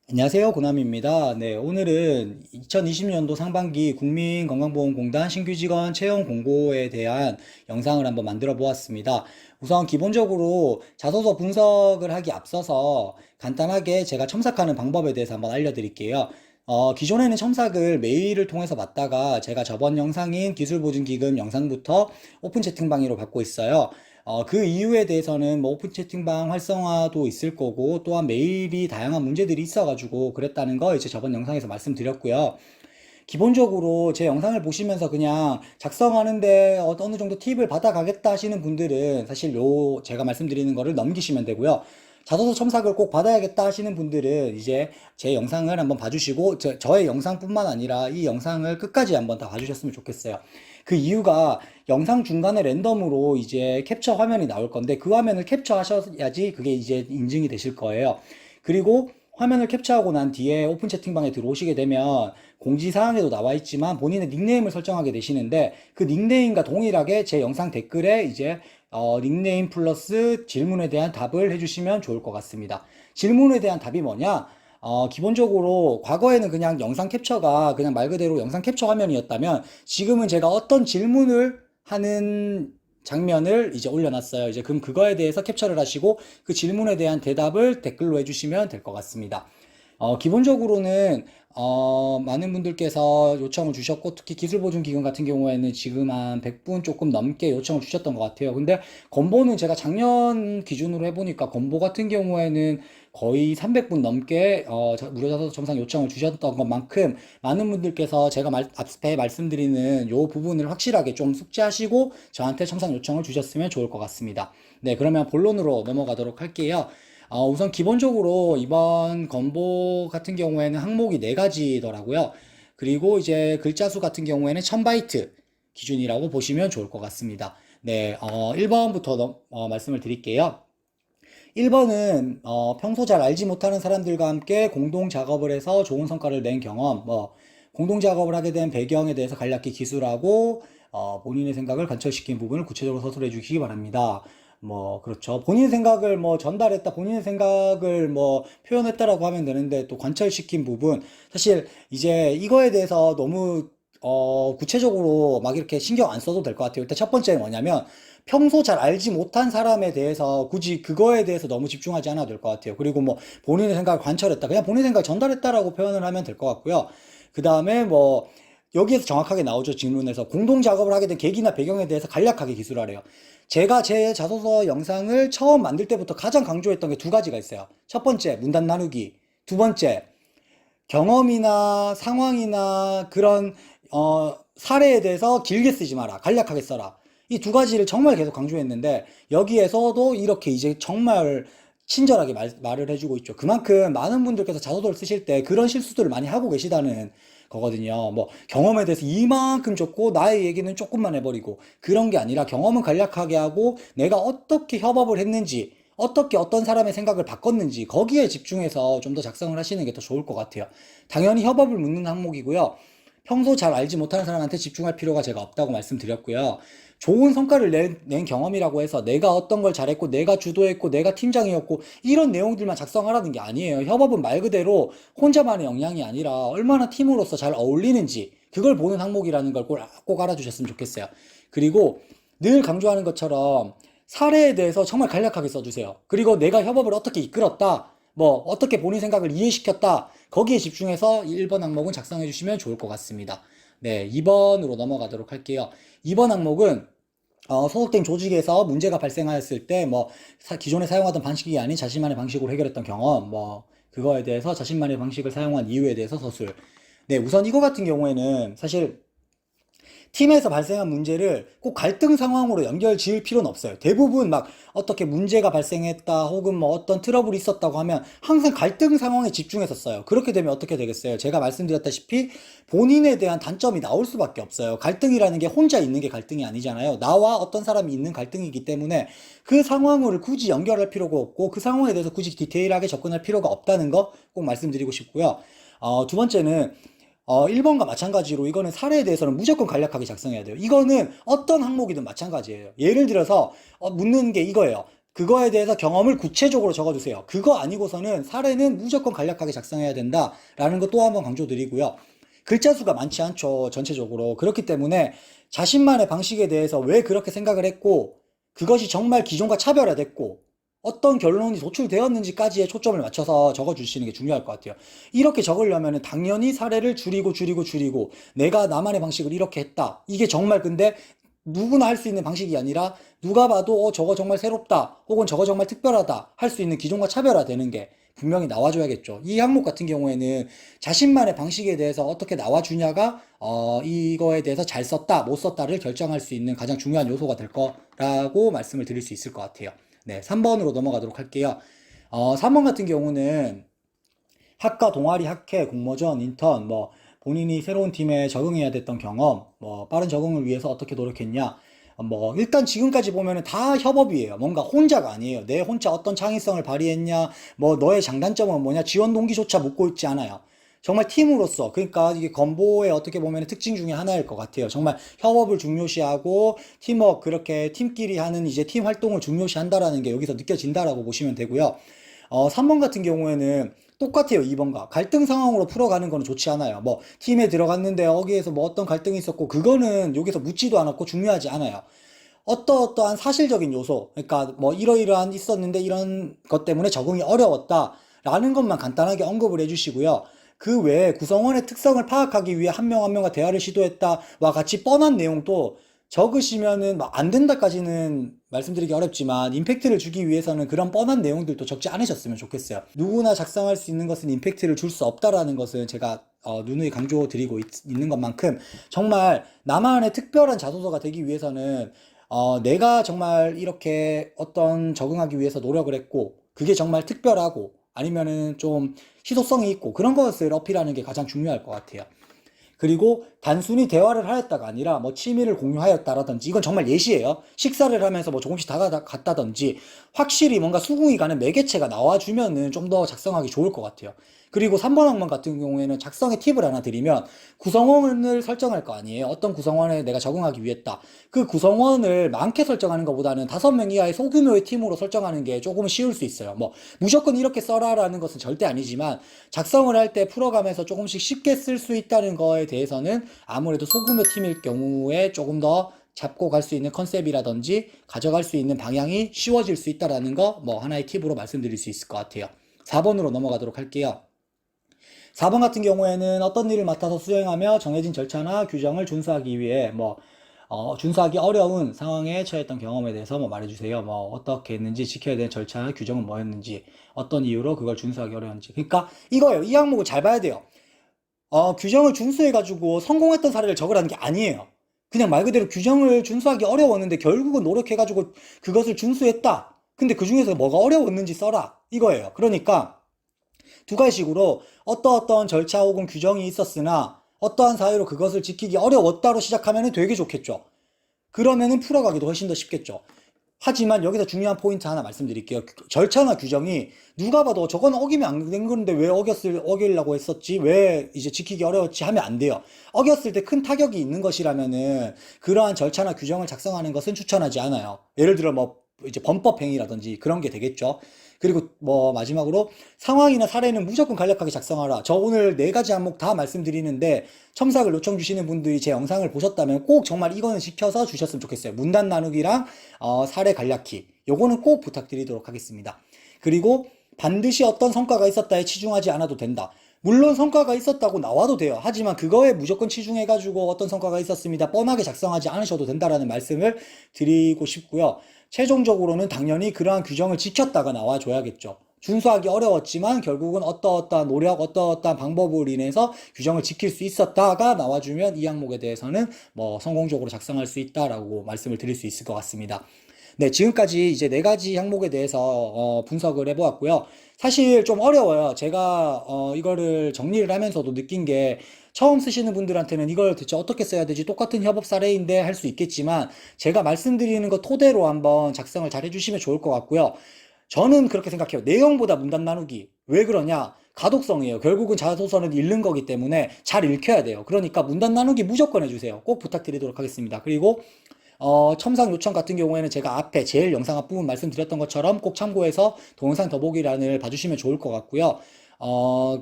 안녕하세요. 고남입니다. 네, 오늘은 2020년도 상반기 국민건강보험공단 신규 직원 채용 공고에 대한 영상을 한번 만들어 보았습니다. 우선 기본적으로 자소서 분석을 하기 앞서서 간단하게 제가 첨삭하는 방법에 대해서 한번 알려드릴게요. 기존에는 첨삭을 메일을 통해서 받다가 제가 저번 영상인 기술보증기금 영상부터 오픈 채팅방으로 받고 있어요. 그 이유에 대해서는 뭐 오픈 채팅방 활성화도 있을 거고 또한 메일이 다양한 문제들이 있어가지고 그랬다는 거 이제 저번 영상에서 말씀드렸고요. 기본적으로 제 영상을 보시면서 그냥 작성하는데 어느 정도 팁을 받아가겠다 하시는 분들은 사실 요 제가 말씀드리는 거를 넘기시면 되고요. 자소서 첨삭을 꼭 받아야겠다 하시는 분들은 이제 제 영상을 한번 봐주시고 저의 영상뿐만 아니라 이 영상을 끝까지 한번 다 봐주셨으면 좋겠어요. 그 이유가 영상 중간에 랜덤으로 이제 캡처 화면이 나올 건데 그 화면을 캡처하셔야지 그게 이제 인증이 되실 거예요. 그리고 화면을 캡처하고 난 뒤에 오픈 채팅방에 들어오시게 되면 공지사항에도 나와 있지만 본인의 닉네임을 설정하게 되시는데 그 닉네임과 동일하게 제 영상 댓글에 이제 닉네임 플러스 질문에 대한 답을 해주시면 좋을 것 같습니다. 질문에 대한 답이 뭐냐? 기본적으로 과거에는 그냥 영상 캡처가 그냥 말 그대로 영상 캡처 화면이었다면 지금은 제가 어떤 질문을 하는 장면을 이제 올려놨어요. 이제 그럼 그거에 대해서 캡처를 하시고 그 질문에 대한 대답을 댓글로 해주시면 될 것 같습니다. 기본적으로는 많은 분들께서 요청을 주셨고 특히 기술보증기금 같은 경우에는 지금 한 100분 조금 넘게 요청을 주셨던 것 같아요. 근데 건보는 제가 작년 기준으로 해보니까 건보 같은 경우에는 거의 300분 넘게 무료자소서 첨삭 요청을 주셨던 것만큼 많은 분들께서 제가 앞에 말씀드리는 요 부분을 확실하게 좀 숙지하시고 저한테 첨삭 요청을 주셨으면 좋을 것 같습니다. 네, 그러면 본론으로 넘어가도록 할게요. 우선 기본적으로 이번 건보 같은 경우에는 항목이 네 가지더라고요. 그리고 이제 글자 수 같은 경우에는 1000바이트 기준이라고 보시면 좋을 것 같습니다. 네, 1번부터 말씀을 드릴게요. 1번은 평소 잘 알지 못하는 사람들과 함께 공동 작업을 해서 좋은 성과를 낸 경험, 공동 작업을 하게 된 배경에 대해서 간략히 기술하고 본인의 생각을 관철시킨 부분을 구체적으로 서술해 주시기 바랍니다. 그렇죠. 본인 생각을 전달했다, 본인의 생각을 표현했다라고 하면 되는데 또 관철시킨 부분, 사실 이제 이거에 대해서 너무 구체적으로 막 이렇게 신경 안 써도 될 것 같아요. 일단 첫 번째는 뭐냐면 평소 잘 알지 못한 사람에 대해서 굳이 그거에 대해서 너무 집중하지 않아도 될 것 같아요. 그리고 본인의 생각을 관철했다. 그냥 본인의 생각을 전달했다라고 표현을 하면 될 것 같고요. 그 다음에 여기에서 정확하게 나오죠. 질문에서 공동 작업을 하게 된 계기나 배경에 대해서 간략하게 기술하래요. 제가 제 자소서 영상을 처음 만들 때부터 가장 강조했던 게 두 가지가 있어요. 첫 번째, 문단 나누기. 두 번째, 경험이나 상황이나 그런 사례에 대해서 길게 쓰지 마라. 간략하게 써라. 이 두 가지를 정말 계속 강조했는데 여기에서도 이렇게 이제 정말 친절하게 말을 해주고 있죠. 그만큼 많은 분들께서 자소서를 쓰실 때 그런 실수들을 많이 하고 계시다는 거거든요. 경험에 대해서 이만큼 줬고 나의 얘기는 조금만 해버리고 그런 게 아니라 경험은 간략하게 하고 내가 어떻게 협업을 했는지 어떻게 어떤 사람의 생각을 바꿨는지 거기에 집중해서 좀 더 작성을 하시는 게 더 좋을 것 같아요. 당연히 협업을 묻는 항목이고요. 평소 잘 알지 못하는 사람한테 집중할 필요가 제가 없다고 말씀드렸고요. 좋은 성과를 낸 경험이라고 해서 내가 어떤 걸 잘했고, 내가 주도했고, 내가 팀장이었고, 이런 내용들만 작성하라는 게 아니에요. 협업은 말 그대로 혼자만의 역량이 아니라 얼마나 팀으로서 잘 어울리는지, 그걸 보는 항목이라는 걸 꼭 알아주셨으면 좋겠어요. 그리고 늘 강조하는 것처럼 사례에 대해서 정말 간략하게 써주세요. 그리고 내가 협업을 어떻게 이끌었다, 어떻게 본인 생각을 이해시켰다, 거기에 집중해서 1번 항목은 작성해 주시면 좋을 것 같습니다. 네, 2번으로 넘어가도록 할게요. 2번 항목은 소속된 조직에서 문제가 발생하였을 때 기존에 사용하던 방식이 아닌 자신만의 방식으로 해결했던 경험 그거에 대해서 자신만의 방식을 사용한 이유에 대해서 서술. 네, 우선 이거 같은 경우에는 사실 팀에서 발생한 문제를 꼭 갈등 상황으로 연결 지을 필요는 없어요. 대부분 막 어떻게 문제가 발생했다 혹은 어떤 트러블이 있었다고 하면 항상 갈등 상황에 집중해서 써요. 그렇게 되면 어떻게 되겠어요? 제가 말씀드렸다시피 본인에 대한 단점이 나올 수밖에 없어요. 갈등이라는 게 혼자 있는 게 갈등이 아니잖아요. 나와 어떤 사람이 있는 갈등이기 때문에 그 상황을 굳이 연결할 필요가 없고 그 상황에 대해서 굳이 디테일하게 접근할 필요가 없다는 거 꼭 말씀드리고 싶고요. 두 번째는 1번과 마찬가지로 이거는 사례에 대해서는 무조건 간략하게 작성해야 돼요. 이거는 어떤 항목이든 마찬가지예요. 예를 들어서 묻는 게 이거예요. 그거에 대해서 경험을 구체적으로 적어주세요. 그거 아니고서는 사례는 무조건 간략하게 작성해야 된다라는 거 또 한번 강조드리고요. 글자 수가 많지 않죠, 전체적으로. 그렇기 때문에 자신만의 방식에 대해서 왜 그렇게 생각을 했고, 그것이 정말 기존과 차별화됐고, 어떤 결론이 도출되었는지까지의 초점을 맞춰서 적어주시는 게 중요할 것 같아요. 이렇게 적으려면 당연히 사례를 줄이고 내가 나만의 방식을 이렇게 했다. 이게 정말 근데 누구나 할 수 있는 방식이 아니라 누가 봐도 저거 정말 새롭다 혹은 저거 정말 특별하다 할 수 있는 기존과 차별화되는 게 분명히 나와줘야겠죠. 이 항목 같은 경우에는 자신만의 방식에 대해서 어떻게 나와주냐가 이거에 대해서 잘 썼다 못 썼다를 결정할 수 있는 가장 중요한 요소가 될 거라고 말씀을 드릴 수 있을 것 같아요. 네, 3번으로 넘어가도록 할게요. 3번 같은 경우는 학과 동아리 학회 공모전 인턴 뭐 본인이 새로운 팀에 적응해야 됐던 경험 뭐 빠른 적응을 위해서 어떻게 노력했냐 뭐 일단 지금까지 보면은 다 협업이에요. 뭔가 혼자가 아니에요. 내 혼자 어떤 창의성을 발휘했냐 뭐 너의 장단점은 뭐냐 지원 동기조차 묻고 있지 않아요. 정말 팀으로서 그러니까 이게 건보의 어떻게 보면 특징 중에 하나일 것 같아요. 정말 협업을 중요시하고 팀워크 그렇게 팀끼리 하는 이제 팀 활동을 중요시한다라는 게 여기서 느껴진다라고 보시면 되고요. 3번 같은 경우에는 똑같아요. 2번과 갈등 상황으로 풀어가는 거는 좋지 않아요. 뭐 팀에 들어갔는데 여기에서 뭐 어떤 갈등이 있었고 그거는 여기서 묻지도 않았고 중요하지 않아요. 어떠한 사실적인 요소, 그러니까 뭐 이러이러한 있었는데 이런 것 때문에 적응이 어려웠다라는 것만 간단하게 언급을 해주시고요. 그 외에 구성원의 특성을 파악하기 위해 한 명 한 명과 대화를 시도했다와 같이 뻔한 내용도 적으시면은 안 된다까지는 말씀드리기 어렵지만 임팩트를 주기 위해서는 그런 뻔한 내용들도 적지 않으셨으면 좋겠어요. 누구나 작성할 수 있는 것은 임팩트를 줄 수 없다라는 것은 제가 누누이 강조드리고 있는 것만큼 정말 나만의 특별한 자소서가 되기 위해서는 내가 정말 이렇게 어떤 적응하기 위해서 노력을 했고 그게 정말 특별하고 아니면은 좀 희소성이 있고 그런 것을 어필하는 게 가장 중요할 것 같아요. 그리고 단순히 대화를 하였다가 아니라 뭐 취미를 공유하였다라든지 이건 정말 예시예요. 식사를 하면서 뭐 조금씩 다갔다든지 확실히 뭔가 수긍이 가는 매개체가 나와주면은 좀 더 작성하기 좋을 것 같아요. 그리고 3번 항목 같은 경우에는 작성의 팁을 하나 드리면 구성원을 설정할 거 아니에요. 어떤 구성원에 내가 적응하기 위했다. 그 구성원을 많게 설정하는 것보다는 5명 이하의 소규모의 팀으로 설정하는 게 조금 쉬울 수 있어요. 뭐 무조건 이렇게 써라라는 것은 절대 아니지만 작성을 할 때 풀어가면서 조금씩 쉽게 쓸 수 있다는 거에 대해서는 아무래도 소규모 팀일 경우에 조금 더 잡고 갈 수 있는 컨셉이라든지 가져갈 수 있는 방향이 쉬워질 수 있다라는 거 뭐 하나의 팁으로 말씀드릴 수 있을 것 같아요. 4번으로 넘어가도록 할게요. 4번 같은 경우에는 어떤 일을 맡아서 수행하며 정해진 절차나 규정을 준수하기 위해 준수하기 어려운 상황에 처했던 경험에 대해서 뭐 말해주세요. 뭐 어떻게 했는지 지켜야 되는 절차나 규정은 뭐였는지 어떤 이유로 그걸 준수하기 어려웠는지. 그러니까 이거예요. 이 항목을 잘 봐야 돼요. 규정을 준수해가지고 성공했던 사례를 적으라는 게 아니에요. 그냥 말 그대로 규정을 준수하기 어려웠는데 결국은 노력해가지고 그것을 준수했다. 근데 그 중에서 뭐가 어려웠는지 써라. 이거예요. 그러니까 두 가지식으로 어떠어떤 절차 혹은 규정이 있었으나 어떠한 사유로 그것을 지키기 어려웠다로 시작하면 되게 좋겠죠. 그러면은 풀어가기도 훨씬 더 쉽겠죠. 하지만 여기서 중요한 포인트 하나 말씀드릴게요. 절차나 규정이 누가 봐도 저건 어기면 안 된 건데 왜 어기려고 했었지? 왜 이제 지키기 어려웠지? 하면 안 돼요. 어겼을 때 큰 타격이 있는 것이라면은 그러한 절차나 규정을 작성하는 것은 추천하지 않아요. 예를 들어 뭐 이제 범법 행위라든지 그런 게 되겠죠. 그리고 뭐 마지막으로 상황이나 사례는 무조건 간략하게 작성하라. 저 오늘 4가지 항목 다 말씀드리는데 첨삭을 요청 주시는 분들이 제 영상을 보셨다면 꼭 정말 이거는 지켜서 주셨으면 좋겠어요. 문단 나누기랑 사례 간략히 요거는 꼭 부탁드리도록 하겠습니다. 그리고 반드시 어떤 성과가 있었다에 치중하지 않아도 된다. 물론 성과가 있었다고 나와도 돼요. 하지만 그거에 무조건 치중해가지고 어떤 성과가 있었습니다. 뻔하게 작성하지 않으셔도 된다라는 말씀을 드리고 싶고요. 최종적으로는 당연히 그러한 규정을 지켰다가 나와줘야겠죠. 준수하기 어려웠지만 결국은 어떠어떠한 노력, 어떠어떠한 방법으로 인해서 규정을 지킬 수 있었다가 나와주면 이 항목에 대해서는 뭐 성공적으로 작성할 수 있다라고 말씀을 드릴 수 있을 것 같습니다. 네, 지금까지 이제 4가지 항목에 대해서 분석을 해보았고요. 사실 좀 어려워요. 제가 이거를 정리를 하면서도 느낀 게 처음 쓰시는 분들한테는 이걸 대체 어떻게 써야 되지? 똑같은 협업 사례인데 할 수 있겠지만 제가 말씀드리는 거 토대로 한번 작성을 잘 해주시면 좋을 것 같고요. 저는 그렇게 생각해요. 내용보다 문단 나누기. 왜 그러냐? 가독성이에요. 결국은 자소서는 읽는 거기 때문에 잘 읽혀야 돼요. 그러니까 문단 나누기 무조건 해주세요. 꼭 부탁드리도록 하겠습니다. 그리고 첨삭 요청 같은 경우에는 제가 앞에 제일 영상 앞부분 말씀드렸던 것처럼 꼭 참고해서 동영상 더보기란을 봐주시면 좋을 것 같고요.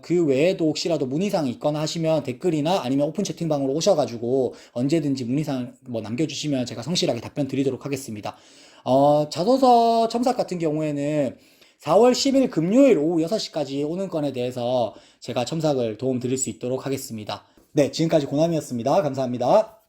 그 외에도 혹시라도 문의사항이 있거나 하시면 댓글이나 아니면 오픈 채팅방으로 오셔가지고 언제든지 문의사항 뭐 남겨주시면 제가 성실하게 답변 드리도록 하겠습니다. 자소서 첨삭 같은 경우에는 4월 10일 금요일 오후 6시까지 오는 건에 대해서 제가 첨삭을 도움 드릴 수 있도록 하겠습니다. 네, 지금까지 고남이었습니다. 감사합니다.